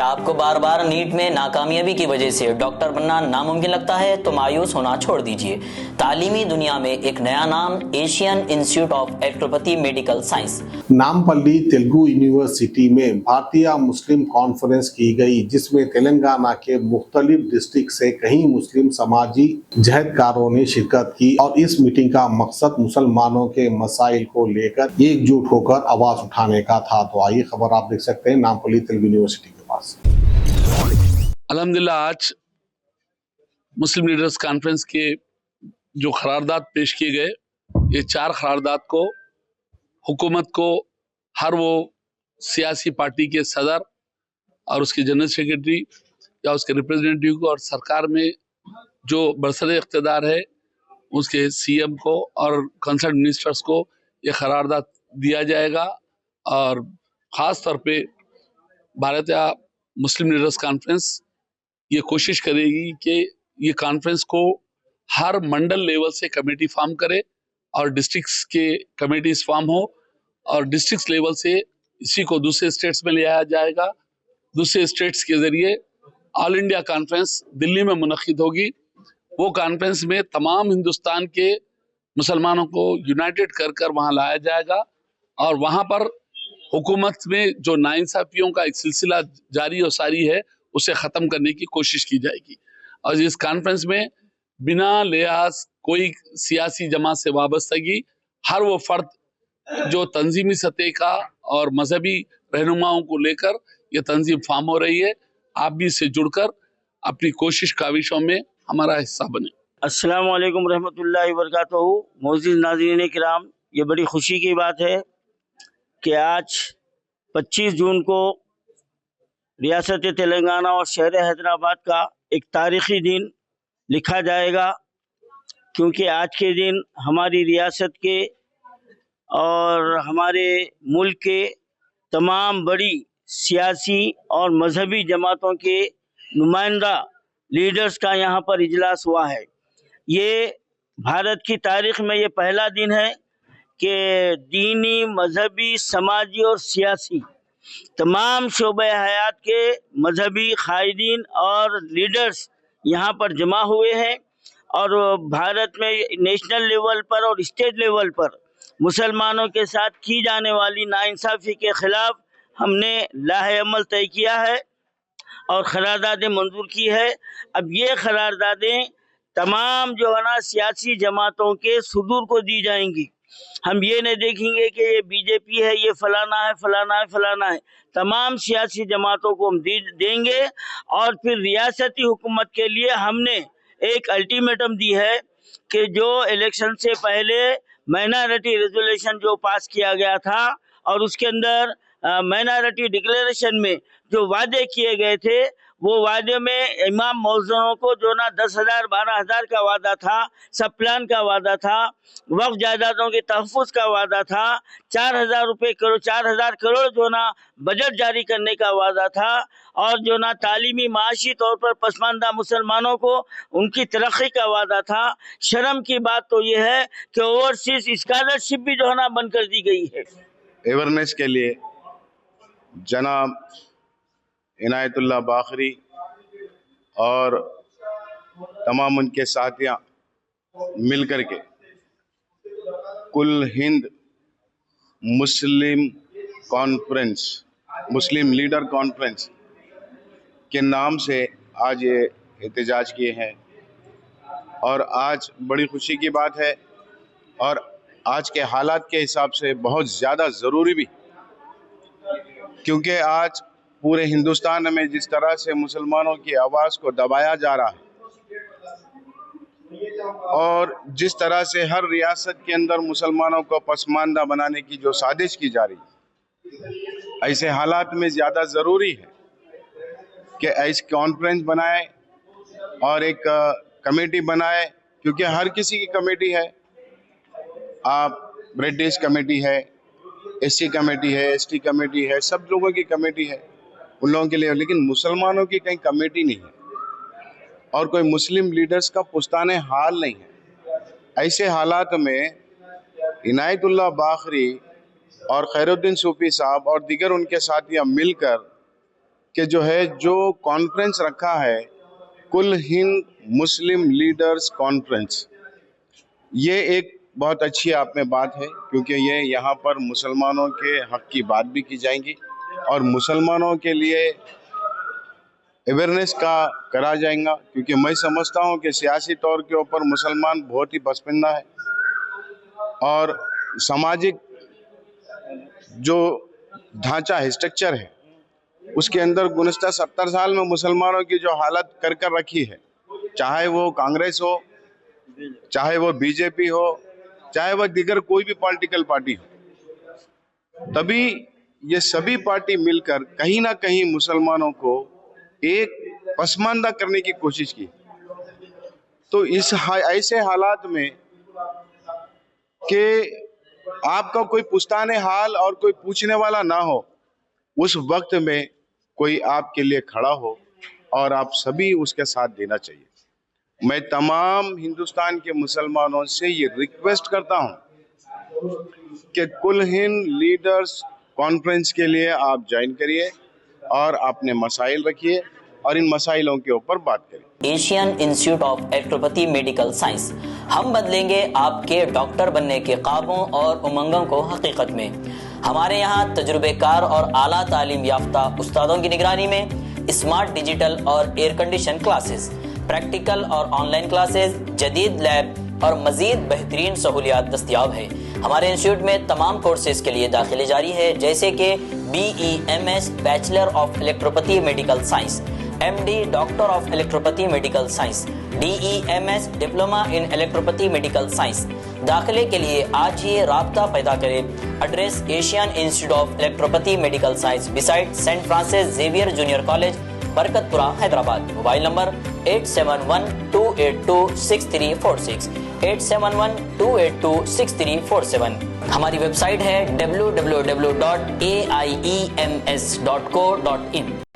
क्या आपको बार बार नीट में नाकामयाबी की वजह से डॉक्टर बनना नामुमकिन लगता है तो मायूस होना छोड़ दीजिए। तालीमी दुनिया में एक नया नाम, Asian institute of allopathy medical science. Nampally Telugu university में भारतीय मुस्लिम कॉन्फ्रेंस की गई, जिसमें तेलंगाना के मुख्तलिफ डिस्ट्रिक्ट से कई मुस्लिम समाजी जहदकारों ने शिरकत की और इस मीटिंग का मकसद मुसलमानों के मसाइल को लेकर एकजुट होकर आवाज उठाने का था। तो आइए खबर आप देख सकते हैं नामपल्ली तेलुगु यूनिवर्सिटी के पास। अल्हम्दुलिल्लाह आज मुस्लिम लीडर्स कॉन्फ्रेंस के जो करारदाद पेश किए गए, ये 4 करारदाद को हुकूमत को हर वो सियासी पार्टी के सदर और उसके जनरल सेक्रेटरी या उसके रिप्रेजेंटेटिव को और सरकार में जो बरसरे इख्तिदार है उसके सीएम को और कंसर्न मिनिस्टर्स को ये करारदाद दिया जाएगा। और ख़ास तौर पे भारतीय मुस्लिम लीडर्स कॉन्फ्रेंस ये कोशिश करेगी कि ये कॉन्फ्रेंस को हर मंडल लेवल से कमेटी फॉर्म करे और डिस्ट्रिक्ट्स के कमेटीज फॉर्म हो और डिस्ट्रिक्ट लेवल से इसी को दूसरे स्टेट्स में ले आया जाएगा। दूसरे स्टेट्स के जरिए ऑल इंडिया कॉन्फ्रेंस दिल्ली में मुनक्किद होगी। वो कॉन्फ्रेंस में तमाम हिंदुस्तान के मुसलमानों को यूनाइटेड कर कर वहाँ लाया जाएगा और वहाँ पर हुकूमत में जो नाइंसाफियों का एक सिलसिला जारी और सारी है उसे ख़त्म करने की कोशिश की जाएगी। और इस कॉन्फ्रेंस में बिना लिहाज कोई सियासी जमात से वाबस्तगी हर वो फर्द जो तंजीमी सतह का और मजहबी रहनुमाओं को लेकर ये तंजीम फार्म हो रही है, आप भी इससे जुड़कर अपनी कोशिश काविशों में हमारा हिस्सा बने। अस्सलामु अलैकुम रहमतुल्लाहि व बरकातहू। मोअज़्ज़िज़ नाज़रीन किराम, ये बड़ी खुशी की बात है कि आज 25 जून को रियासत तेलंगाना और शहर हैदराबाद का एक तारीख़ी दिन लिखा जाएगा, क्योंकि आज के दिन हमारी रियासत के और हमारे मुल्क के तमाम बड़ी सियासी और मजहबी जमातों के नुमाइंदा लीडर्स का यहाँ पर इजलास हुआ है। ये भारत की तारीख़ में ये पहला दिन है कि दीनी, मजहबी, समाजी और सियासी तमाम शोबे हयात के मजहबी कायदीन और लीडर्स यहाँ पर जमा हुए हैं और भारत में नेशनल लेवल पर और स्टेट लेवल पर मुसलमानों के साथ की जाने वाली नाइंसाफ़ी के ख़िलाफ़ हमने लाहे अमल तय किया है और करारदादें मंजूर की है। अब ये करारदादें तमाम जो है ना सियासी जमातों के सुदूर को दी जाएंगी। हम ये नहीं देखेंगे कि ये बीजेपी है, ये फलाना है, फलाना है, फलाना है। तमाम सियासी जमातों को हम देंगे और फिर रियासती हुकूमत के लिए हमने एक अल्टीमेटम दी है कि जो इलेक्शन से पहले माइनॉरिटी रेजोल्यूशन जो पास किया गया था और उसके अंदर माइनॉरिटी डिक्लेरेशन में जो वादे किए गए थे, वो वादे में इमाम मौज़ूनों को जो ना 10,000 12,000 का वादा था, सब प्लान का वादा था, वक्फ जायदादों के तहफ़्फ़ुज़ का वादा था, 4,000 करोड़ जो ना बजट जारी करने का वादा था और जो ना तालीमी माशी तौर पर पसमानदा मुसलमानों को उनकी तरक्की का वादा था। शर्म की बात तो ये है कि ओवरसीज स्कॉलरशिप भी जो है ना बंद कर दी गई है। अवेयरनेस के लिए जनाब इनायतुल्लाह बाखरी और तमाम उनके साथियाँ मिलकर के कुल हिंद मुस्लिम कॉन्फ्रेंस, मुस्लिम लीडर कॉन्फ्रेंस के नाम से आज ये एहतजाज किए हैं और आज बड़ी खुशी की बात है और आज के हालात के हिसाब से बहुत ज़्यादा ज़रूरी भी, क्योंकि आज पूरे हिंदुस्तान में जिस तरह से मुसलमानों की आवाज़ को दबाया जा रहा है और जिस तरह से हर रियासत के अंदर मुसलमानों को पसमानदा बनाने की जो साजिश की जा रही है, ऐसे हालात में ज़्यादा ज़रूरी है कि ऐसी कॉन्फ्रेंस बनाए और एक कमेटी बनाए, क्योंकि हर किसी की कमेटी है। आप ब्रिटिश कमेटी है, एससी कमेटी है, एसटी कमेटी है, सब लोगों की कमेटी है उन लोगों के लिए, लेकिन मुसलमानों की कहीं कमेटी नहीं है और कोई मुस्लिम लीडर्स का पुस्ताने हाल नहीं है। ऐसे हालात में इनायतुल्लाह बाखरी और खैरुद्दीन सूफी साहब और दीगर उनके साथियाँ मिलकर कि जो है जो कॉन्फ्रेंस रखा है कुल हिंद मुस्लिम लीडर्स कॉन्फ्रेंस, ये एक बहुत अच्छी आप में बात है, क्योंकि ये यहाँ पर मुसलमानों के हक की बात भी की जाएंगी और मुसलमानों के लिए अवेयरनेस का करा जाएगा। क्योंकि मैं समझता हूँ कि सियासी तौर के ऊपर मुसलमान बहुत ही पसंदीदा है और सामाजिक जो ढांचा है, स्ट्रक्चर है, उसके अंदर गुज़श्ता 70 साल में मुसलमानों की जो हालत कर रखी है, चाहे वो कांग्रेस हो, चाहे वो बीजेपी हो, चाहे वह दीगर कोई भी पॉलिटिकल पार्टी हो, तभी ये सभी पार्टी मिलकर कहीं ना कहीं मुसलमानों को एक पसमानदा करने की कोशिश की। तो इस ऐसे हालात में कि आपका कोई पुश्ताने हाल और कोई पूछने वाला ना हो, उस वक्त में कोई आपके लिए खड़ा हो और आप सभी उसके साथ देना चाहिए। मैं तमाम हिंदुस्तान के मुसलमानों से ये रिक्वेस्ट करता हूं कि कुल हिंद लीडर्स कॉन्फ्रेंस के लिए आप ज्वाइन करिए और अपने मसाइल रखिए और इन मसाइलों के ऊपर बात करिए। Asian institute of allopathy medical science, हम बदलेंगे आपके डॉक्टर बनने के ख्वाबों और उमंगों को हकीकत में। हमारे यहाँ तजुर्बेकार और आला तालीम याफ्ता उस्तादों की निगरानी में स्मार्ट डिजिटल और एयर कंडीशन क्लासेस, प्रैक्टिकल और ऑनलाइन क्लासेस, जदीद लैब और मजीद बेहतरीन सहूलियात दस्तियाब है। हमारे इंस्टीट्यूट में तमाम कोर्सेज के लिए दाखिले जारी है, जैसे कि BEMS bachelor of electropathy medical science, MD doctor of electropathy medical science, DEMS diploma in electropathy medical science. दाखिले के लिए आज ही राब्ता पैदा करें। Address Asian institute of electropathy medical science beside Saint Francis Xavier junior college, Barkatpura, Hyderabad. Mobile number 8712826346, 8712826347। हमारी website है www.aiems.co.in।